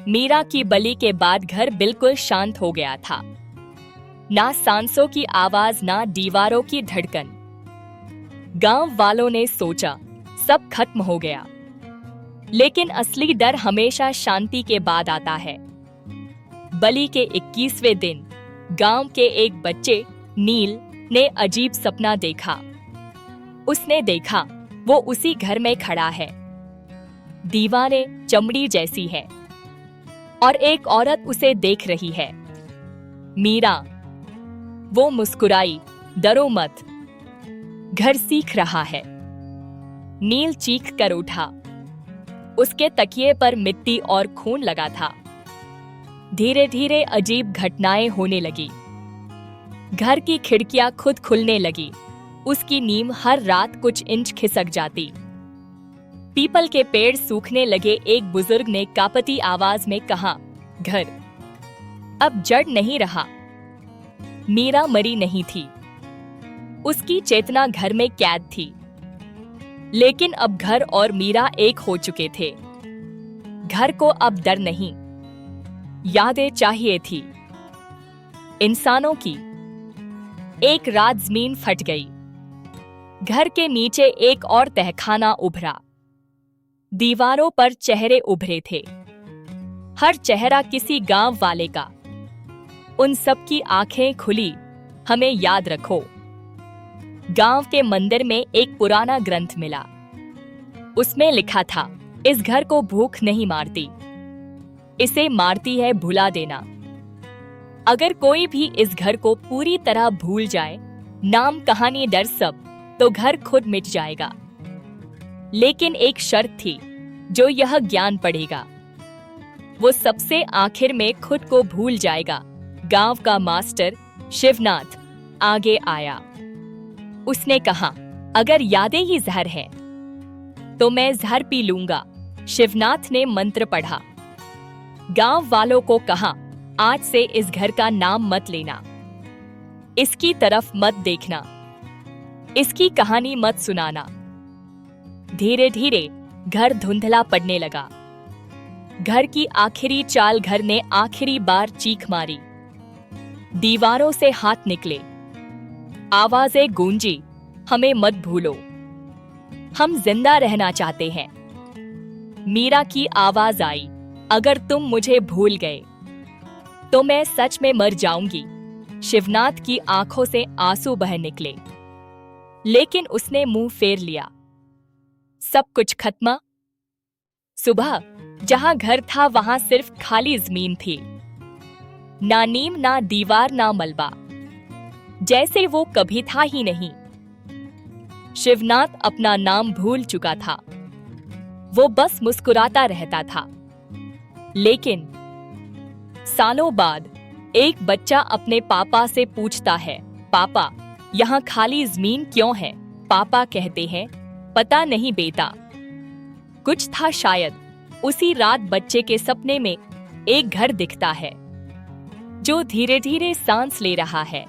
मीरा की बलि के बाद घर बिल्कुल शांत हो गया था। ना सांसों की आवाज, ना दीवारों की धड़कन। गांव वालों ने सोचा सब खत्म हो गया, लेकिन असली डर हमेशा शांति के बाद आता है। बलि के 21वें दिन गांव के एक बच्चे नील ने अजीब सपना देखा। उसने देखा वो उसी घर में खड़ा है, दीवारें चमड़ी जैसी है और एक औरत उसे देख रही है। मीरा। वो मुस्कुराई, डरो मत, घर सीख रहा है। नील चीख कर उठा। उसके तकिए पर मिट्टी और खून लगा था। धीरे धीरे अजीब घटनाएं होने लगी। घर की खिड़कियां खुद खुलने लगी। उसकी नींव हर रात कुछ इंच खिसक जाती। पीपल के पेड़ सूखने लगे। एक बुजुर्ग ने कांपती आवाज में कहा, घर अब जड़ नहीं रहा। मीरा मरी नहीं थी, उसकी चेतना घर में कैद थी। लेकिन अब घर और मीरा एक हो चुके थे। घर को अब डर नहीं, यादें चाहिए थी, इंसानों की। एक रात जमीन फट गई। घर के नीचे एक और तहखाना उभरा। दीवारों पर चेहरे उभरे थे, हर चेहरा किसी गांव वाले का। उन सब की आंखें खुली, हमें याद रखो। गांव के मंदिर में एक पुराना ग्रंथ मिला। उसमें लिखा था, इस घर को भूख नहीं मारती, इसे मारती है भुला देना। अगर कोई भी इस घर को पूरी तरह भूल जाए, नाम कहानी डर सब, तो घर खुद मिट जाएगा। लेकिन एक शर्त थी, जो यह ज्ञान पढ़ेगा वो सबसे आखिर में खुद को भूल जाएगा। गांव का मास्टर शिवनाथ आगे आया। उसने कहा, अगर यादें ही जहर है तो मैं जहर पी लूंगा। शिवनाथ ने मंत्र पढ़ा। गांव वालों को कहा, आज से इस घर का नाम मत लेना, इसकी तरफ मत देखना, इसकी कहानी मत सुनाना। धीरे धीरे घर धुंधला पड़ने लगा। घर की आखिरी चाल घर ने आखिरी बार चीख मारी। दीवारों से हाथ निकले, आवाजें गूंजी, हमें मत भूलो, हम जिंदा रहना चाहते हैं। मीरा की आवाज आई, अगर तुम मुझे भूल गए तो मैं सच में मर जाऊंगी। शिवनाथ की आंखों से आंसू बह निकले, लेकिन उसने मुंह फेर लिया। सब कुछ खत्म। सुबह जहां घर था वहां सिर्फ खाली जमीन थी, ना नीम, ना दीवार, ना मलबा, जैसे वो कभी था ही नहीं। शिवनाथ अपना नाम भूल चुका था, वो बस मुस्कुराता रहता था। लेकिन सालों बाद एक बच्चा अपने पापा से पूछता है, पापा यहाँ खाली जमीन क्यों है? पापा कहते हैं, पता नहीं बेटा, कुछ था शायद। उसी रात बच्चे के सपने में एक घर दिखता है जो धीरे धीरे सांस ले रहा है,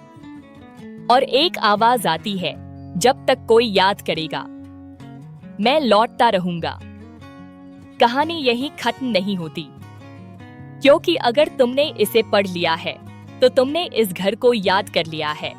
और एक आवाज आती है, जब तक कोई याद करेगा मैं लौटता रहूंगा। कहानी यही खत्म नहीं होती, क्योंकि अगर तुमने इसे पढ़ लिया है तो तुमने इस घर को याद कर लिया है।